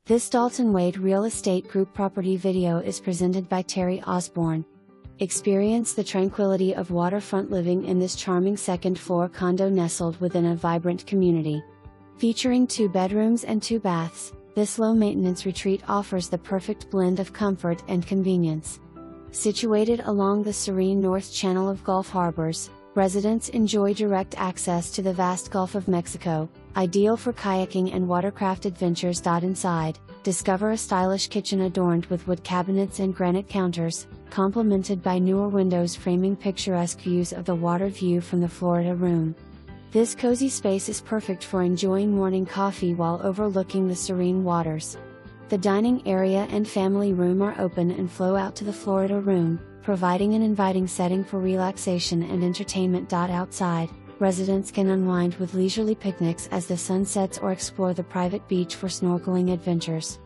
This Dalton Wade Real Estate Group property video is presented by Terry Osborne. Experience the tranquility of waterfront living in this charming second-floor condo nestled within a vibrant community. Featuring 2 bedrooms and 2 baths, this low-maintenance retreat offers the perfect blend of comfort and convenience. Situated along the serene North Channel of Gulf harbors, residents enjoy direct access to the vast Gulf of Mexico, ideal for kayaking and watercraft adventures.Inside. Discover a stylish kitchen adorned with wood cabinets and granite counters, complemented by newer windows framing picturesque views of the water view from the Florida room. This cozy space is perfect for enjoying morning coffee while overlooking the serene waters. The dining area and family room are open and flow out to the Florida room, providing an inviting setting for relaxation and entertainment.Outside. Residents can unwind with leisurely picnics as the sun sets or explore the private beach for snorkeling adventures.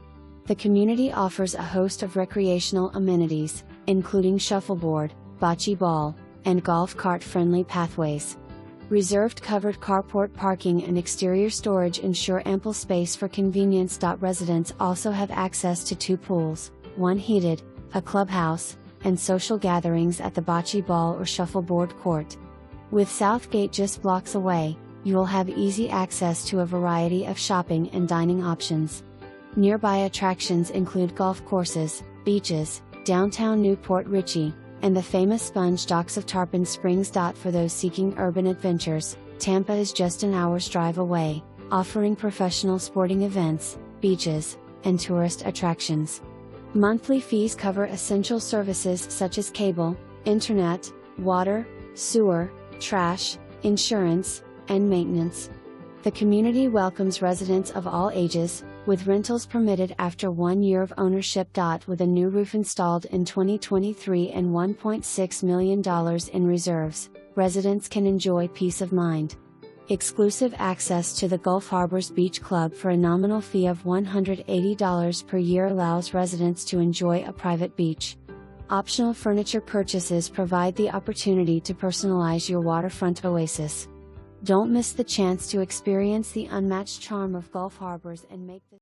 The community offers a host of recreational amenities, including shuffleboard, bocce ball, and golf cart-friendly pathways. Reserved covered carport parking and exterior storage ensure ample space for convenience.Residents also have access to 2 pools, 1 heated, a clubhouse, and social gatherings at the bocce ball or shuffleboard court. With Southgate just blocks away, you will have easy access to a variety of shopping and dining options. Nearby attractions include golf courses, beaches, downtown New Port Richey, and the famous sponge docks of Tarpon Springs.For those seeking urban adventures. Tampa is just an hour's drive away, offering professional sporting events, beaches, and tourist attractions. Monthly fees cover essential services such as cable, internet, water, sewer, trash, insurance, and maintenance. The community welcomes residents of all ages, with rentals permitted after 1 year of ownership. With a new roof installed in 2023 and $1.6 million in reserves, residents can enjoy peace of mind. Exclusive access to the Gulf Harbors Beach Club for a nominal fee of $180 per year allows residents to enjoy a private beach. Optional furniture purchases provide the opportunity to personalize your waterfront oasis. Don't miss the chance to experience the unmatched charm of Gulf harbors and make the